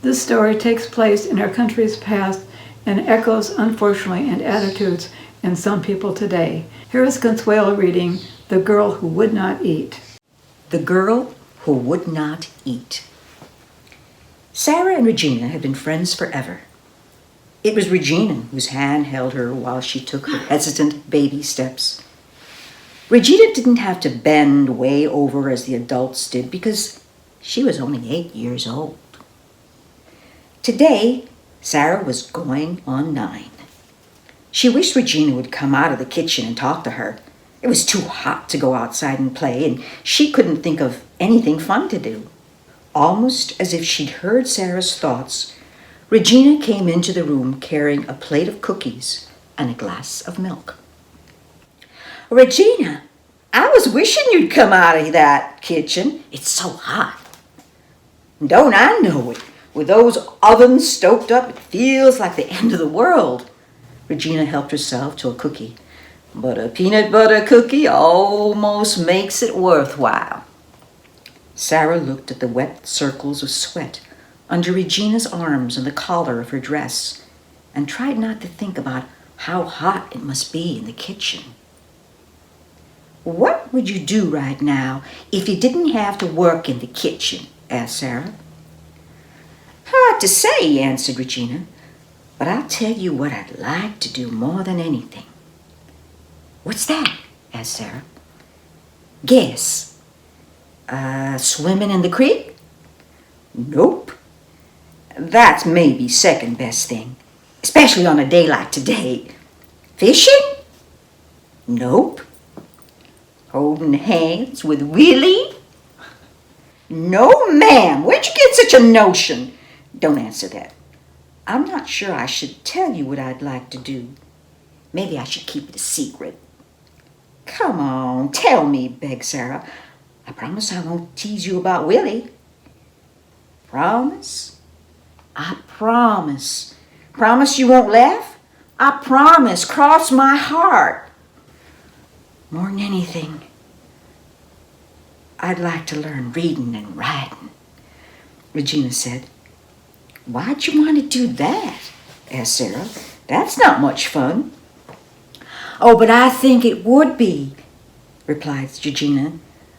This story takes place in our country's past and echoes, unfortunately, and attitudes in some people today. Here is Consuelo reading The Girl Who Would Not Eat. The Girl Who Would Not Eat. Sarah and Regina had been friends forever. It was Regina whose hand held her while she took her hesitant baby steps. Regina didn't have to bend way over as the adults did because she was only 8 years old. Today, Sarah was going on 9. She wished Regina would come out of the kitchen and talk to her. It was too hot to go outside and play, and she couldn't think of anything fun to do. Almost as if she'd heard Sarah's thoughts, Regina came into the room carrying a plate of cookies and a glass of milk. Regina, I was wishing you'd come out of that kitchen. It's so hot. Don't I know it? With those ovens stoked up, it feels like the end of the world. Regina helped herself to a cookie, but a peanut butter cookie almost makes it worthwhile. Sarah looked at the wet circles of sweat under Regina's arms and the collar of her dress, and tried not to think about how hot it must be in the kitchen. What would you do right now if you didn't have to work in the kitchen? Asked Sarah. Hard to say, answered Regina, but I'll tell you what I'd like to do more than anything. What's that? Asked Sarah. Guess. Swimming in the creek? Nope. That's maybe second best thing, especially on a day like today. Fishing? Nope. Holding hands with Willie? No, ma'am. Where'd you get such a notion? Don't answer that. I'm not sure I should tell you what I'd like to do. Maybe I should keep it a secret. Come on, tell me, begged Sarah. I promise I won't tease you about Willie. Promise? I promise. Promise you won't laugh? I promise. Cross my heart. More than anything, I'd like to learn reading and writing, Regina said. Why'd you want to do that? Asked Sarah. That's not much fun. Oh, but I think it would be, replied Regina.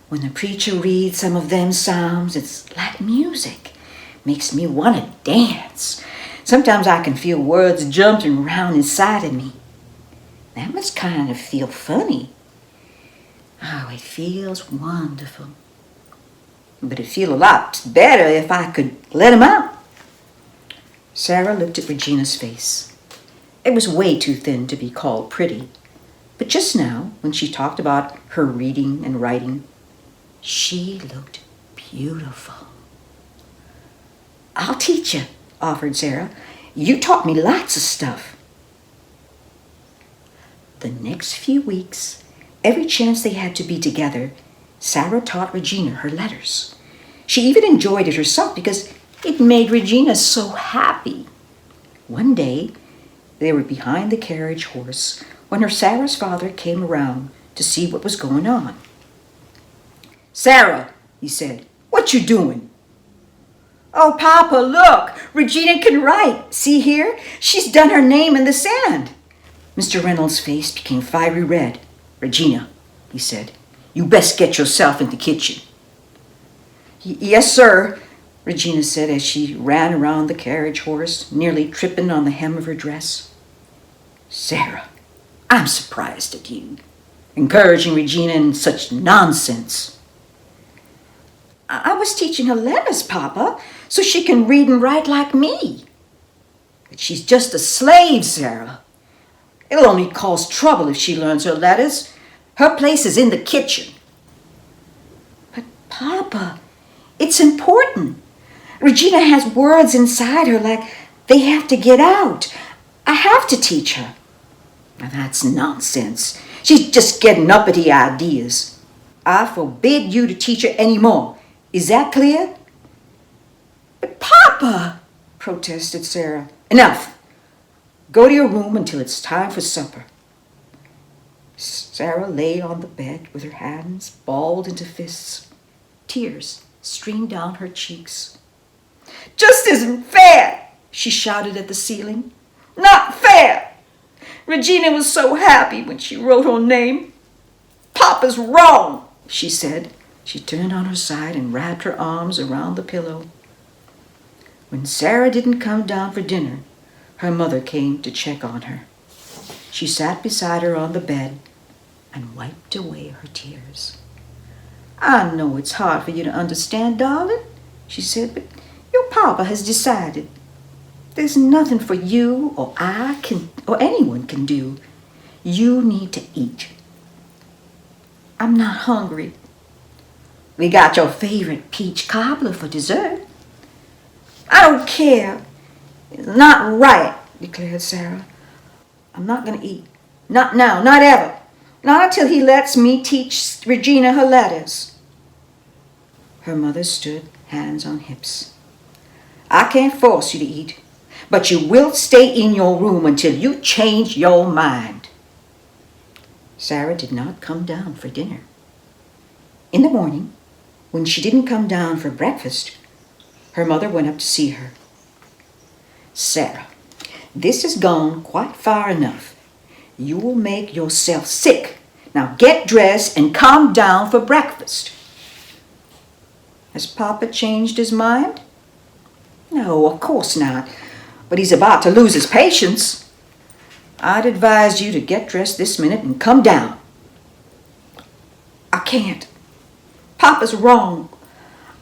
When the preacher reads some of them psalms, it's like music. Makes me want to dance. Sometimes I can feel words jumping around inside of me. That must kind of feel funny. Oh, it feels wonderful. But it'd feel a lot better if I could let him out. Sarah looked at Regina's face. It was way too thin to be called pretty. But just now, when she talked about her reading and writing, she looked beautiful. I'll teach you, offered Sarah. You taught me lots of stuff. The next few weeks, every chance they had to be together, Sarah taught Regina her letters. She even enjoyed it herself because it made Regina so happy. One day, they were behind the carriage horse when Sarah's father came around to see what was going on. Sarah, he said, what you doing? Oh, Papa, look, Regina can write. See here? She's done her name in the sand. Mr. Reynolds' face became fiery red. Regina, he said, you best get yourself in the kitchen. Yes, sir, Regina said as she ran around the carriage horse, nearly tripping on the hem of her dress. Sarah, I'm surprised at you, encouraging Regina in such nonsense. I was teaching her letters, Papa, so she can read and write like me. But she's just a slave, Sarah. It'll only cause trouble if she learns her letters. Her place is in the kitchen. But, Papa, it's important. Regina has words inside her like they have to get out. I have to teach her. Now, that's nonsense. She's just getting uppity ideas. I forbid you to teach her any more. Is that clear? But Papa, protested Sarah. Enough. Go to your room until it's time for supper. Sarah lay on the bed with her hands balled into fists. Tears streamed down her cheeks. just isn't fair, she shouted at the ceiling. Not fair. Regina was so happy when she wrote her name. Papa's wrong, she said. She turned on her side and wrapped her arms around the pillow. When Sarah didn't come down for dinner, her mother came to check on her. She sat beside her on the bed and wiped away her tears. I know it's hard for you to understand, darling, she said, but your papa has decided. There's nothing for you or or anyone can do. You need to eat. I'm not hungry. We got your favorite peach cobbler for dessert. I don't care. It's not right, declared Sarah. I'm not going to eat. Not now, not ever. Not until he lets me teach Regina her letters. Her mother stood, hands on hips. I can't force you to eat, but you will stay in your room until you change your mind. Sarah did not come down for dinner. In the morning, when she didn't come down for breakfast, her mother went up to see her. Sarah, this has gone quite far enough. You will make yourself sick. Now get dressed and come down for breakfast. Has Papa changed his mind? No, of course not. But he's about to lose his patience. I'd advise you to get dressed this minute and come down. I can't. Papa's wrong.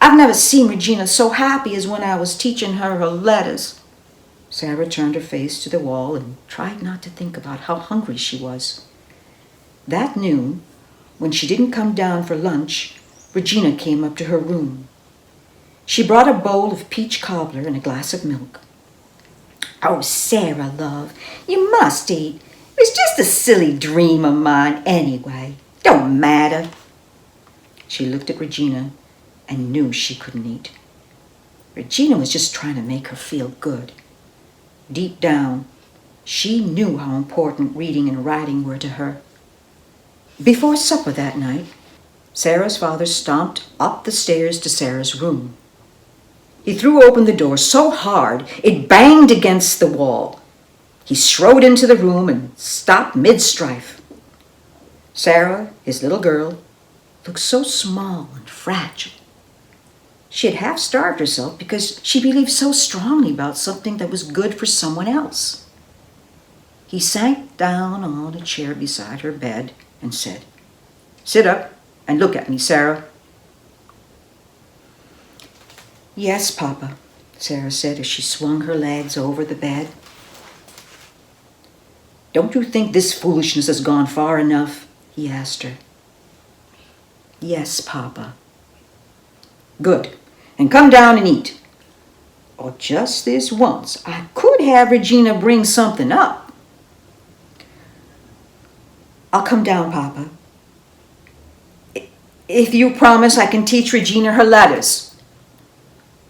I've never seen Regina so happy as when I was teaching her letters. Sarah turned her face to the wall and tried not to think about how hungry she was. That noon, when she didn't come down for lunch, Regina came up to her room. She brought a bowl of peach cobbler and a glass of milk. Oh, Sarah, love, you must eat. It was just a silly dream of mine anyway. Don't matter. She looked at Regina and knew she couldn't eat. Regina was just trying to make her feel good. Deep down, she knew how important reading and writing were to her. Before supper that night, Sarah's father stomped up the stairs to Sarah's room. He threw open the door so hard it banged against the wall. He strode into the room and stopped mid-strife. Sarah, his little girl, looked so small and fragile. She had half starved herself because she believed so strongly about something that was good for someone else. He sank down on a chair beside her bed and said, "Sit up and look at me, Sarah." "Yes, Papa," Sarah said as she swung her legs over the bed. "Don't you think this foolishness has gone far enough?" he asked her. "Yes, Papa." "Good. And come down and eat. Or just this once, I could have Regina bring something up." "I'll come down, Papa. If you promise I can teach Regina her letters."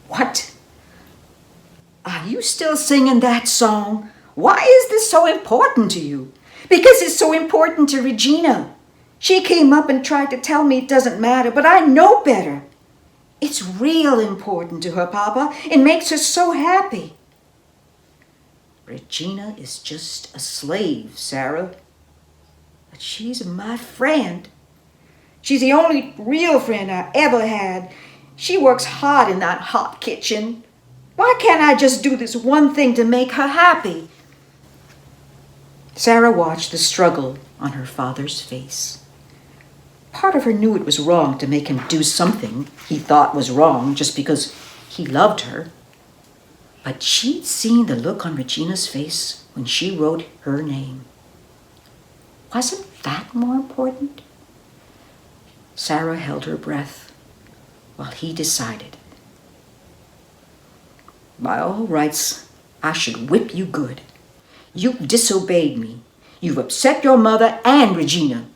"What? Are you still singing that song? Why is this so important to you?" "Because it's so important to Regina. She came up and tried to tell me it doesn't matter, but I know better. It's real important to her, Papa. It makes her so happy." "Regina is just a slave, Sarah. But she's my friend. She's the only real friend I ever had. She works hard in that hot kitchen. Why can't I just do this one thing to make her happy?" Sarah watched the struggle on her father's face. Part of her knew it was wrong to make him do something he thought was wrong just because he loved her. But she'd seen the look on Regina's face when she wrote her name. Wasn't that more important? Sarah held her breath while he decided. "By all rights, I should whip you good. You've disobeyed me. You've upset your mother and Regina.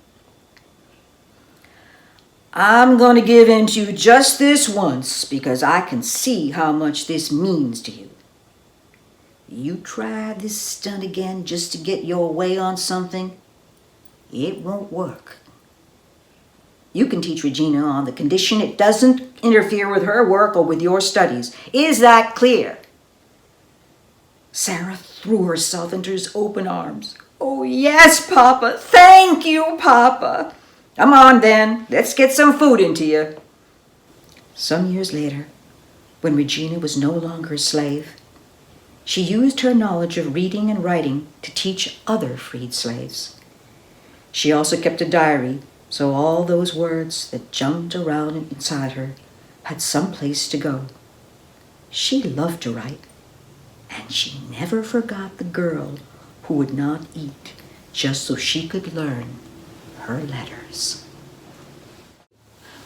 I'm going to give in to you just this once because I can see how much this means to you. You try this stunt again just to get your way on something, it won't work." You can teach Regina on the condition it doesn't interfere with her work or with your studies. Is that clear? Sarah threw herself into his open arms. Oh, yes, Papa. Thank you, Papa. Come on, then. Let's get some food into you. Some years later, when Regina was no longer a slave, she used her knowledge of reading and writing to teach other freed slaves. She also kept a diary, so all those words that jumped around inside her had some place to go. She loved to write, and she never forgot the girl who would not eat just so she could learn her letters.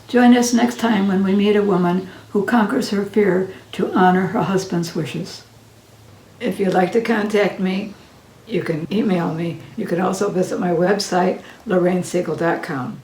Join us next time when we meet a woman who conquers her fear to honor her husband's wishes. If you'd like to contact me, you can email me. You can also visit my website, lorrainesiegel.com.